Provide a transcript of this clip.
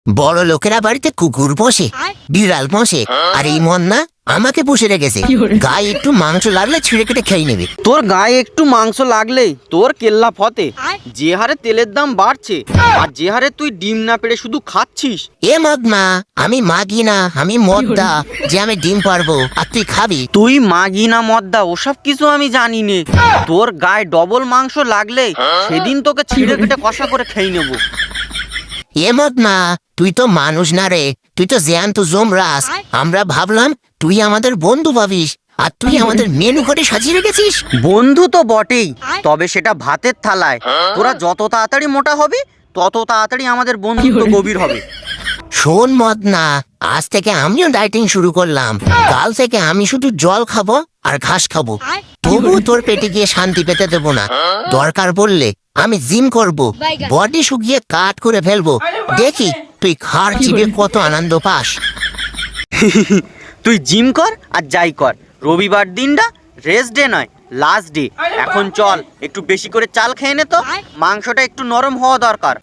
বড় লোকেরা বাড়িতে কুকুর পোষে, বিড়াল পোষে, আর এই মন্না আমাকে পুষে রেখেছে। গায়ে একটু মাংস লাগলে ছিঁড়ে কেটে খেয়ে নেবে। তোর গায়ে একটু মাংস লাগলেই তোর কেল্লা ফতে। যে হারে তেলের দাম বাড়ছে আর যে হারে তুই ডিম না পেড়ে শুধু খাচ্ছিস। এ মদনা, আমি মাগি না, আমি মদ্দা যে আমি ডিম পারবো আর তুই খাবি। তুই মাগি না মদ্দা ওসব কিছু আমি জানি নে। তোর গায়ে ডবল মাংস লাগলে সেদিন তোকে ছিঁড়ে কেটে কষা করে খেয়ে নেবো। এ মদনা, তুই তো মানুষ না রে, তুই তো জ্যান্ত জমরাস। আমরা ভাবলাম তুই আমাদের বন্ধু ভাবিস, আর তুই আমাদের মেনু করে সাজিয়ে রেখেছিস। বন্ধু তো বটেই, তবে সেটা ভাতের থালায়। তোরা যত তাড়াতাড়ি মোটা হবে তত তাড়াতাড়ি আমাদের বন্ধুত্ব গভীর হবে। শোন মদনা, আজ থেকে আমিও ডাইটিং শুরু করলাম। কাল থেকে আমি শুধু জল খাবো আর ঘাস খাবো, তবু তোর পেটে গিয়ে শান্তি পেতে দেবো না। দরকার পড়লে আমি জিম করব, বডি শুকিয়ে কাট করে ফেলবো। দেখি তুই খার চিপে কত আনন্দ পাস। তুই জিম কর আর যাই কর, রবিবার দিনটা রেস্ট ডে নয়, লাস্ট ডে। এখন চল একটু বেশি করে চাল খেয়ে নে তো, মাংসটা একটু নরম হওয়া দরকার।